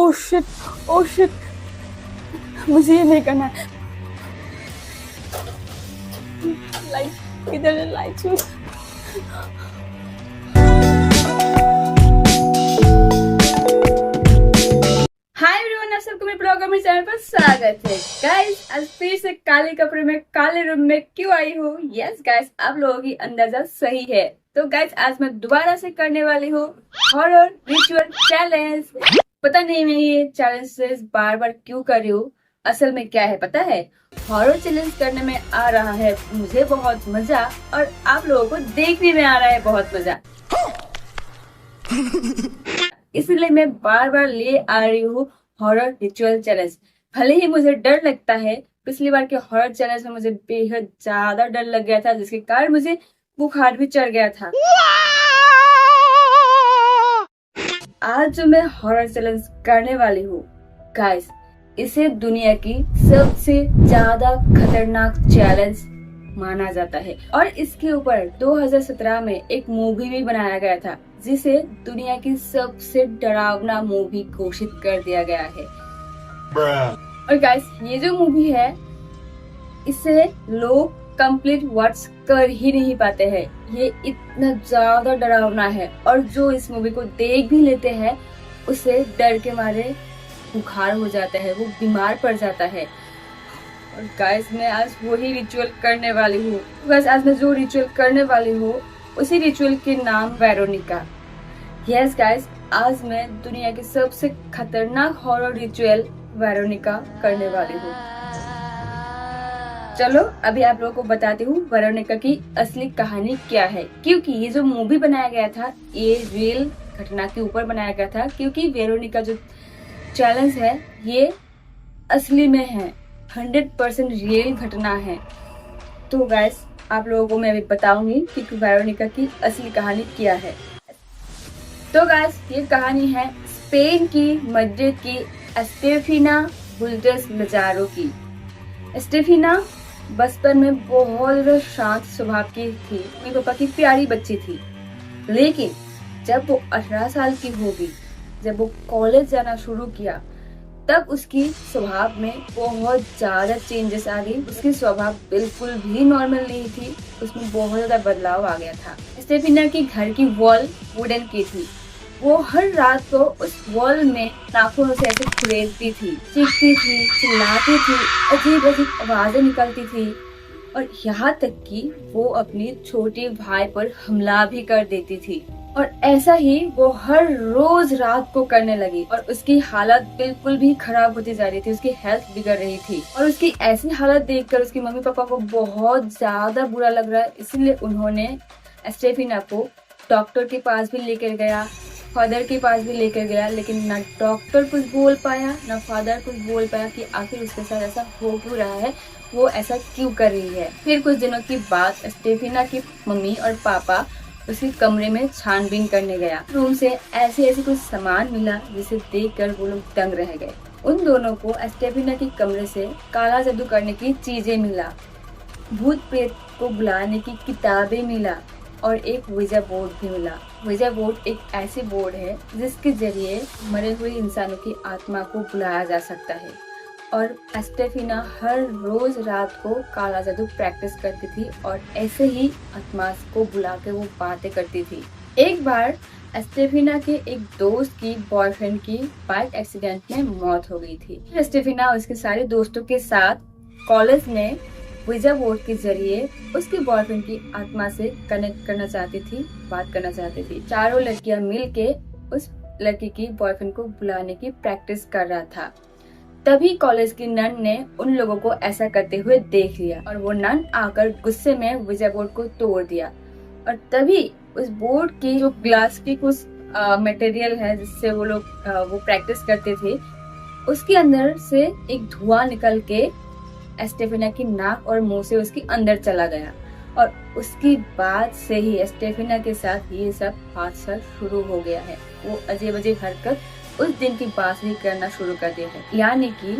Oh shit, oh shit, मुझे ये नहीं करना है। लाइट इधर है, लाइट स्विच। हाय एवरीवन, आप सबको मेरे ब्लॉगर में चैनल पर स्वागत है। गाइस, आज फिर से काले कपड़े में काले रूम में क्यों आई हूँ? यस गाइस, आप लोगों की अंदाजा सही है। तो गाइस, आज मैं दोबारा से करने वाली हूँ हॉरर रिचुअल चैलेंज। पता नहीं मैं ये चैलेंज बार बार क्यों कर रही हूँ। असल में क्या है पता है, हॉरर चैलेंज करने में आ रहा है मुझे बहुत मजा, और आप लोगों को देखने में आ रहा है बहुत मजा। इसलिए मैं बार बार ले आ रही हूँ हॉरर रिचुअल चैलेंज। भले ही मुझे डर लगता है, पिछली बार के हॉरर चैलेंज में मुझे बेहद ज्यादा डर लग गया था, जिसके कारण मुझे बुखार भी चढ़ गया था। आज जो मैं हॉरर चैलेंज करने वाली हूँ गाइस, इसे दुनिया की सबसे ज्यादा खतरनाक चैलेंज माना जाता है, और इसके ऊपर 2017 में एक मूवी भी बनाया गया था, जिसे दुनिया की सबसे डरावना मूवी घोषित कर दिया गया है। और गाइस, ये जो मूवी है, इसे लोग कंप्लीट वर्ड्स कर ही नहीं पाते हैं। ये इतना ज्यादा डरावना है, और जो इस मूवी को देख भी लेते हैं उसे डर के मारे बुखार हो जाता है, वो बीमार पड़ जाता है। और गाइस, मैं आज वही रिचुअल करने वाली हूँ। गाइस, आज मैं जो रिचुअल करने वाली हूँ उसी रिचुअल के नाम वेरोनिका। यस गाइस, आज मैं दुनिया की सबसे खतरनाक हॉरर रिचुअल वेरोनिका करने वाली हूँ। चलो अभी आप लोगों को बताती हूँ वेरोनिका की असली कहानी क्या है। क्योंकि ये जो मूवी बनाया गया था, ये रियल घटना के ऊपर बनाया गया था। क्योंकि वेरोनिका जो चैलेंज है ये असली में है, 100% रियल घटना है। तो गाइस, आप लोगों को मैं अभी बताऊंगी कि वेरोनिका की असली कहानी क्या है। तो गाइस, ये कहानी है स्पेन की मड्रिड की एस्टेफिना बुल्टर्स लजारो की। एस्टेफिना बचपन में बहुत शांत स्वभाव की थी, अपने पापा की प्यारी बच्ची थी। लेकिन जब वो 18 साल की होगी, जब वो कॉलेज जाना शुरू किया, तब उसकी स्वभाव में बहुत ज्यादा चेंजेस आ गई। उसकी स्वभाव बिल्कुल भी नॉर्मल नहीं थी, उसमें बहुत ज्यादा बदलाव आ गया था। स्टेफिना की घर की वॉल वुडन की थी। वो हर रात को उस वॉल में नाखूनों से ऐसे खुरेदती थी, चीखती थी, चिल्लाती थी, अजीब अजीब आवाजें निकलती थी, और यहाँ तक कि वो अपनी छोटे भाई पर हमला भी कर देती थी। और ऐसा ही वो हर रोज रात को करने लगी, और उसकी हालत बिल्कुल भी खराब होती जा रही थी, उसकी हेल्थ बिगड़ रही थी। और उसकी ऐसी हालत देखकर उसकी मम्मी पापा को बहुत ज्यादा बुरा लग रहा है। इसलिए उन्होंने स्टेफिना को डॉक्टर के पास भी लेकर गया, फादर के पास भी लेकर गया, लेकिन ना डॉक्टर कुछ बोल पाया, ना फादर कुछ बोल पाया कि आखिर उसके साथ ऐसा हो क्यों रहा है, वो ऐसा क्यों कर रही है। फिर कुछ दिनों की बात, स्टेफिना की मम्मी और पापा उसके कमरे में छानबीन करने गया। रूम से ऐसे कुछ सामान मिला जिसे देखकर वो लोग दंग रह गए। उन दोनों को स्टेफिना के कमरे से काला जादू करने की चीजें मिला, भूत प्रेत को बुलाने की किताबें मिला, और एक विजा बोर्ड भी मिला। विजा बोर्ड एक ऐसी बोर्ड है जिसके जरिए मरे हुए इंसानों की आत्मा को बुलाया जा सकता है। और स्टेफिना हर रोज रात को काला जादू प्रैक्टिस करती थी, और ऐसे ही आत्मा को बुला के वो बातें करती थी। एक बार स्टेफिना के एक दोस्त की बॉयफ्रेंड की बाइक एक्सीडेंट में मौत हो गई थी। स्टेफिना उसके सारे दोस्तों के साथ कॉलेज में विजा बोर्ड के जरिए उसके बॉयफ्रेंड की आत्मा से कनेक्ट करना चाहती थी, बात करना चाहती थी। चारों लड़कियां मिलके उस लड़की की बॉयफ्रेंड को बुलाने की प्रैक्टिस कर रहा था। तभी कॉलेज की नन ने उन लोगों को ऐसा करते हुए देख लिया, और वो नन आकर गुस्से में विजा बोर्ड को तोड़ दिया। और तभी उस बोर्ड की जो ग्लास की कुछ मटेरियल है जिससे वो लोग वो प्रैक्टिस करते थे, उसके अंदर से एक धुआं निकल के स्टेफिना की नाक और मुंह से उसके अंदर चला गया। और उसकी बाद से ही स्टेफिना के साथ ये सब हादसा शुरू हो गया है। वो अजीब अजीब हरकत उस दिन की बात ही करना शुरू कर दिया है। यानी कि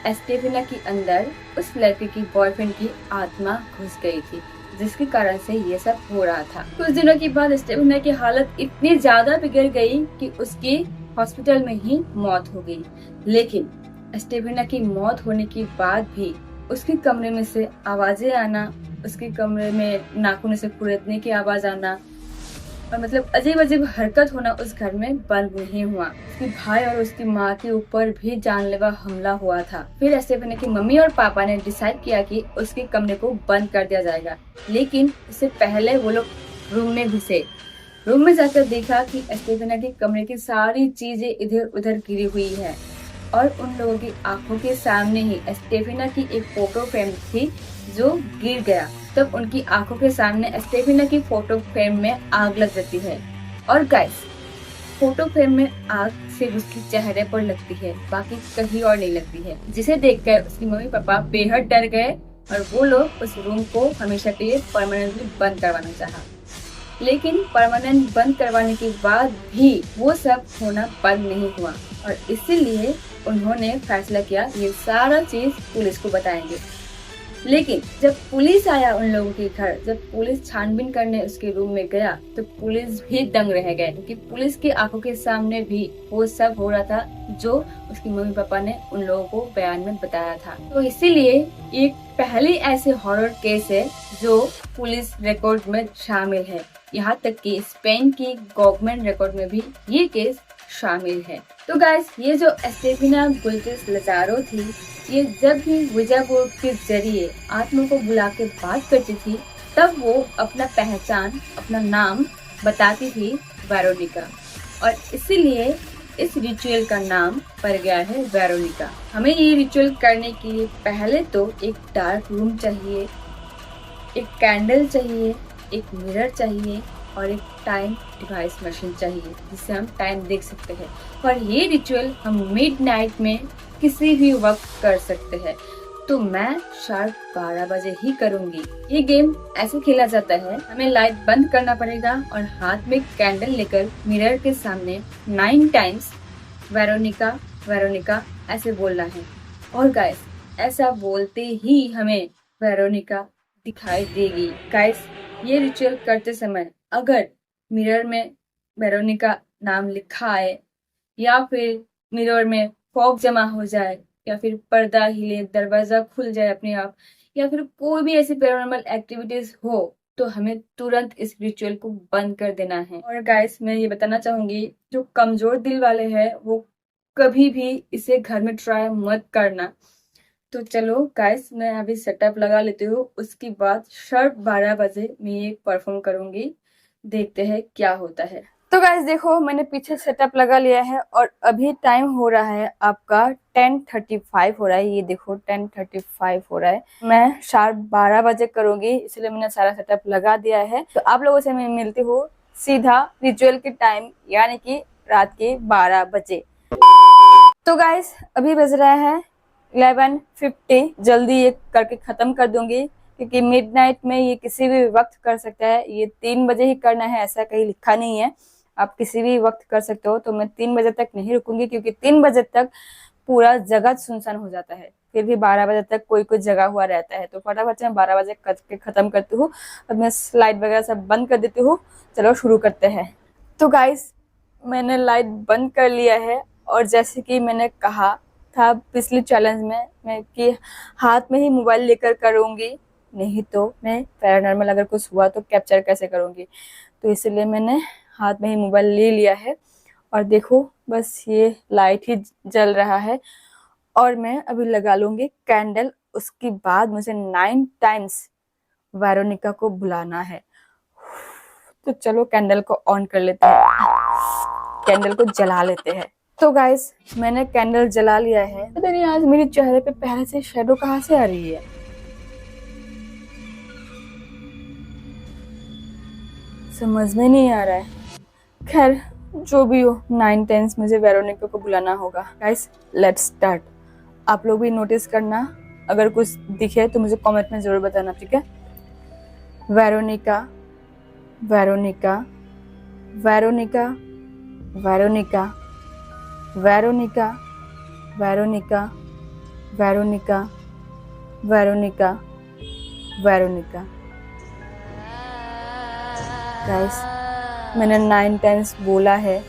स्टेफिना के अंदर उस लड़के की बॉयफ्रेंड की आत्मा घुस गई थी, जिसके कारण से ये सब हो रहा था। कुछ दिनों के बाद स्टेफिना की हालत इतनी ज्यादा बिगड़ गई कि उसकी हॉस्पिटल में ही मौत हो गई। लेकिन स्टेफेना की मौत होने के बाद भी उसके कमरे में से आवाजें आना, उसके कमरे में नाखून से कुरेदने की आवाज आना और मतलब अजीब अजीब हरकत होना उस घर में बंद नहीं हुआ। उसके भाई और उसकी माँ के ऊपर भी जानलेवा हमला हुआ था। फिर स्टेफेना की मम्मी और पापा ने डिसाइड किया कि उसके कमरे को बंद कर दिया जाएगा, लेकिन इससे पहले वो लोग रूम में घुसे। रूम में जाकर देखा कि स्टेफेना के कमरे की सारी चीजें इधर उधर गिरी हुई है और उन लोगों की आंखों के सामने ही स्टेफेना की एक फोटो फ्रेम थी जो गिर गया। तब उनकी आंखों के सामने स्टेफेना की फोटो फ्रेम में आग लग जाती है। और गाइस, फोटो फ्रेम में आग सिर्फ उसके चेहरे पर लगती है, बाकी कहीं और नहीं लगती है, जिसे देखकर उसकी मम्मी पापा बेहद डर गए और वो लोग उस रूम को हमेशा के लिए परमानेंटली बंद करवाना चाहा। लेकिन परमानेंट बंद करवाने के बाद भी वो सब होना बंद नहीं हुआ और इसीलिए उन्होंने फैसला किया ये सारा चीज पुलिस को बताएंगे। लेकिन जब पुलिस आया उन लोगों के घर, जब पुलिस छानबीन करने उसके रूम में गया तो पुलिस भी दंग रह गए, क्योंकि पुलिस की आंखों के सामने भी वो सब हो रहा था जो उसकी मम्मी पापा ने उन लोगों को बयान में बताया था। तो इसीलिए एक पहली ऐसे हॉरर केस है जो पुलिस रिकॉर्ड में शामिल है। यहाँ तक कि स्पेन की गवर्नमेंट रिकॉर्ड में भी ये केस शामिल है। तो गाइस, ये जो स्टेफेना गुल्टिस लजारो थी, ये जब भी विजा बोर्ड के जरिए आत्मा को बुला के बात करती थी तब वो अपना पहचान, अपना नाम बताती थी वेरोनिका, और इसीलिए इस रिचुअल का नाम पड़ गया है वेरोनिका। हमें ये रिचुअल करने के लिए पहले तो एक डार्क रूम चाहिए, एक कैंडल चाहिए, एक मिरर चाहिए और एक टाइम डिवाइस मशीन चाहिए जिससे हम टाइम देख सकते हैं। और ये रिचुअल हम मिडनाइट में किसी भी वक्त कर सकते हैं। तो मैं शार्प 12 बजे ही करूंगी। ये गेम ऐसे खेला जाता है, हमें लाइट बंद करना पड़ेगा और हाथ में कैंडल लेकर मिरर के सामने 9 टाइम्स वेरोनिका वेरोनिका ऐसे बोलना है। और गाइस, ऐसा बोलते ही हमें वेरोनिका दिखाई देगी। गाइस, ये रिचुअल करते समय अगर मिरर में वेरोनिका नाम लिखा है या फिर मिरर में फॉग जमा हो जाए या फिर पर्दा हिले, दरवाजा खुल जाए अपने आप, या फिर कोई भी ऐसी पैरानॉर्मल एक्टिविटीज हो तो हमें तुरंत इस रिचुअल को बंद कर देना है। और गाइस, मैं ये बताना चाहूंगी जो कमजोर दिल वाले हैं वो कभी भी इसे घर में ट्राई मत करना। तो चलो गाइस, मैं अभी सेटअप लगा लेती हूँ, उसके बाद शार्प 12 बजे मैं ये परफॉर्म करूंगी। देखते हैं क्या होता है। तो गाइस देखो, मैंने पीछे सेटअप लगा लिया है और अभी टाइम हो रहा है आपका 10:35 हो रहा है। ये देखो 10:35 हो रहा है। मैं शार्प 12 बजे करूंगी, इसलिए मैंने सारा सेटअप लगा दिया है। तो आप लोगों से मैं मिलती हूँ सीधा रिचुअल के टाइम, यानी कि रात के 12 बजे। तो गाइस, अभी बज रहा है 11:50। जल्दी ये करके खत्म कर दूंगी क्योंकि मिडनाइट में ये किसी भी वक्त कर सकता है। ये 3 बजे ही करना है, ऐसा कहीं लिखा नहीं है, आप किसी भी वक्त कर सकते हो। तो मैं 3 बजे तक नहीं रुकूंगी क्योंकि 3 बजे तक पूरा जगह सुनसान हो जाता है, फिर भी 12 बजे तक कोई कोई जगा हुआ रहता है। तो फटाफट से मैं 12 बजे करके खत्म करती हूँ। अब मैं लाइट वगैरह सब बंद कर देती हूँ। चलो शुरू करते हैं। तो गाइस, मैंने लाइट बंद कर लिया है और जैसे कि मैंने कहा था पिछले चैलेंज में मैं कि हाथ में ही मोबाइल लेकर करूंगी, नहीं तो मैं पैरानॉर्मल अगर कुछ हुआ तो कैप्चर कैसे करूंगी। तो इसलिए मैंने हाथ में ही मोबाइल ले लिया है और देखो बस ये लाइट ही जल रहा है और मैं अभी लगा लूंगी कैंडल। उसके बाद मुझे 9 टाइम्स वेरोनिका को बुलाना है। तो चलो कैंडल को ऑन कर लेते हैं, कैंडल को जला लेते हैं। तो गाइस, मैंने कैंडल जला लिया है। पता नहीं आज मेरे चेहरे पे पहले से शेडो कहाँ से आ रही है। समझ में नहीं आ रहा है। खैर जो भी हो, 9 टाइम्स मुझे वेरोनिका को बुलाना होगा। Guys, let's start. आप लोग भी नोटिस करना, अगर कुछ दिखे तो मुझे कमेंट में जरूर बताना, ठीक है। Veronica Veronica Veronica Veronica Veronica Veronica Veronica Veronica Veronica. Guys, मैंने 9 टाइम्स बोला है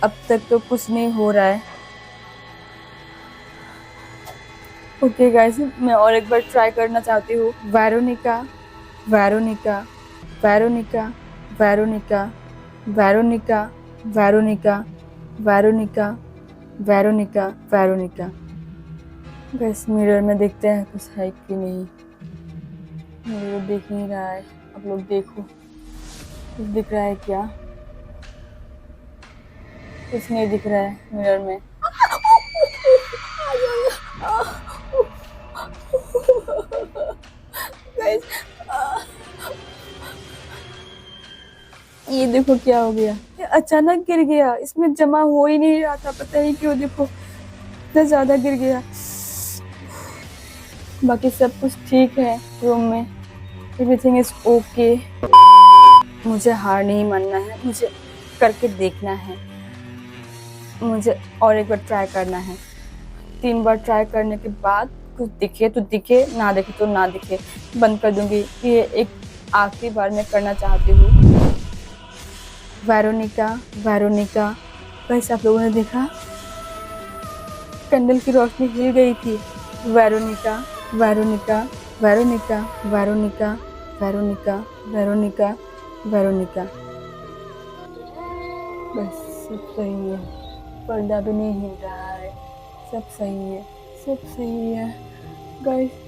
अब तक तो कुछ नहीं हो रहा है। ओके गाइस, मैं और एक बार ट्राई करना चाहती हूँ। Veronica, Veronica, Veronica, Veronica, Veronica, Veronica, Veronica, Veronica, Veronica. Guys mirror में देखते हैं कुछ है कि नहीं। मिरर दिख नहीं रहा है, आप लोग देखो कुछ दिख रहा है क्या? कुछ नहीं दिख रहा है मिरर में। गाइस ये देखो क्या हो गया, ये अचानक गिर गया, इसमें जमा हो ही नहीं रहा था, पता नहीं क्यों। देखो इतना ज्यादा गिर गया। बाकी सब कुछ ठीक है रूम में, एवरीथिंग इज ओके। मुझे हार नहीं मानना है, मुझे करके देखना है, मुझे और एक बार ट्राई करना है। 3 बार ट्राई करने के बाद कुछ दिखे तो दिखे, ना दिखे तो ना दिखे, बंद कर दूंगी। ये एक आखिरी बार मैं करना चाहती हूँ। Veronica, Veronica. वैसे आप लोगों ने देखा कैंडल की रोशनी हिल गई थी। Veronica, Veronica, Veronica, Veronica, Veronica, Veronica, Veronica. बस सब सही है, पर्दा भी नहीं हिल रहा है, सब सही है, सब सही है गाइस।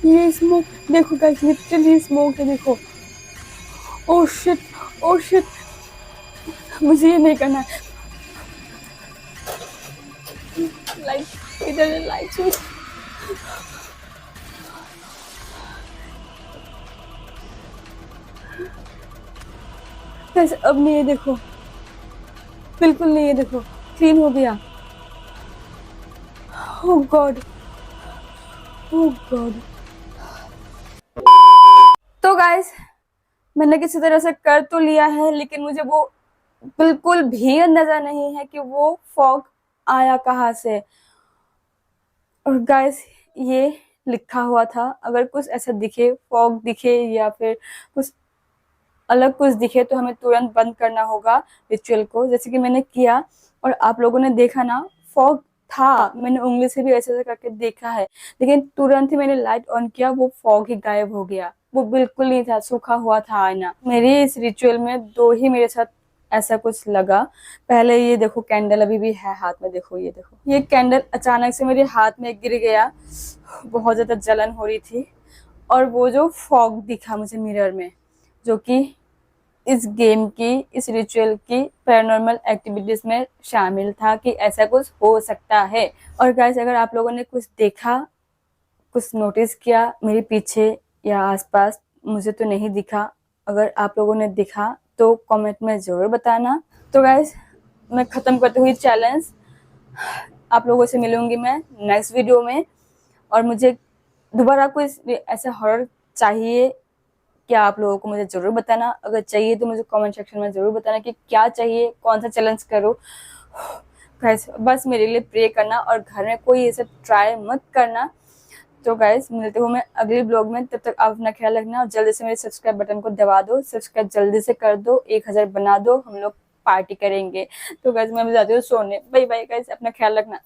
ये स्मोक देखो गाइस, लिटरली स्मोक है, देखो। ओह शिट, ओह शिट, मुझे ये नहीं करना है। लाइट इधर, लाइट गाइस, अब नहीं है, देखो बिल्कुल नहीं है, देखो क्लीन हो गया। ओह गॉड, ओह गॉड। तो गाइस मैंने किसी तरह से कर तो लिया है, लेकिन मुझे वो बिल्कुल भी अंदाजा नहीं है कि वो फॉग आया कहाँ से। और गाइस ये लिखा हुआ था, अगर कुछ ऐसा दिखे, फॉग दिखे या फिर कुछ अलग कुछ दिखे तो हमें तुरंत बंद करना होगा रिचुअल को, जैसे कि मैंने किया। और आप लोगों ने देखा ना, फॉग था, मैंने उंगली से भी ऐसे ऐसे करके देखा है, लेकिन तुरंत ही मैंने लाइट ऑन किया, वो फॉग ही गायब हो गया। वो बिल्कुल नहीं था, सूखा हुआ था आईना। मेरी इस रिचुअल में 2 ही मेरे साथ ऐसा कुछ लगा। पहले ये देखो कैंडल अभी भी है हाथ में, देखो ये देखो, ये कैंडल अचानक से मेरे हाथ में गिर गया, बहुत ज्यादा जलन हो रही थी। और वो जो फॉग दिखा मुझे मिरर में, जो कि इस गेम की, इस रिचुअल की पैरानॉर्मल एक्टिविटीज में शामिल था कि ऐसा कुछ हो सकता है। और गाइस अगर आप लोगों ने कुछ देखा, कुछ नोटिस किया मेरे पीछे या आसपास, मुझे तो नहीं दिखा। अगर आप लोगों ने दिखा तो कमेंट में जरूर बताना। तो गाइस मैं खत्म करती हुई चैलेंज, आप लोगों से मिलूंगी मैं नेक्स्ट वीडियो में। और मुझे दोबारा कोई ऐसा हॉरर चाहिए क्या, आप लोगों को मुझे जरूर बताना। अगर चाहिए तो मुझे कमेंट सेक्शन में जरूर बताना कि क्या चाहिए, कौन सा चैलेंज करूँ। गाइस बस मेरे लिए प्रे करना और घर में कोई ये सब ट्राई मत करना। तो गाइस मिलते हूँ मैं अगले ब्लॉग में, तब तक आप अपना ख्याल रखना और जल्दी से मेरे सब्सक्राइब बटन को दबा दो, सब्सक्राइब जल्दी से कर दो, 1000 बना दो, हम लोग पार्टी करेंगे। तो गाइस मैं जाती हूँ सोने, बाय बाय गाइस, अपना ख्याल रखना।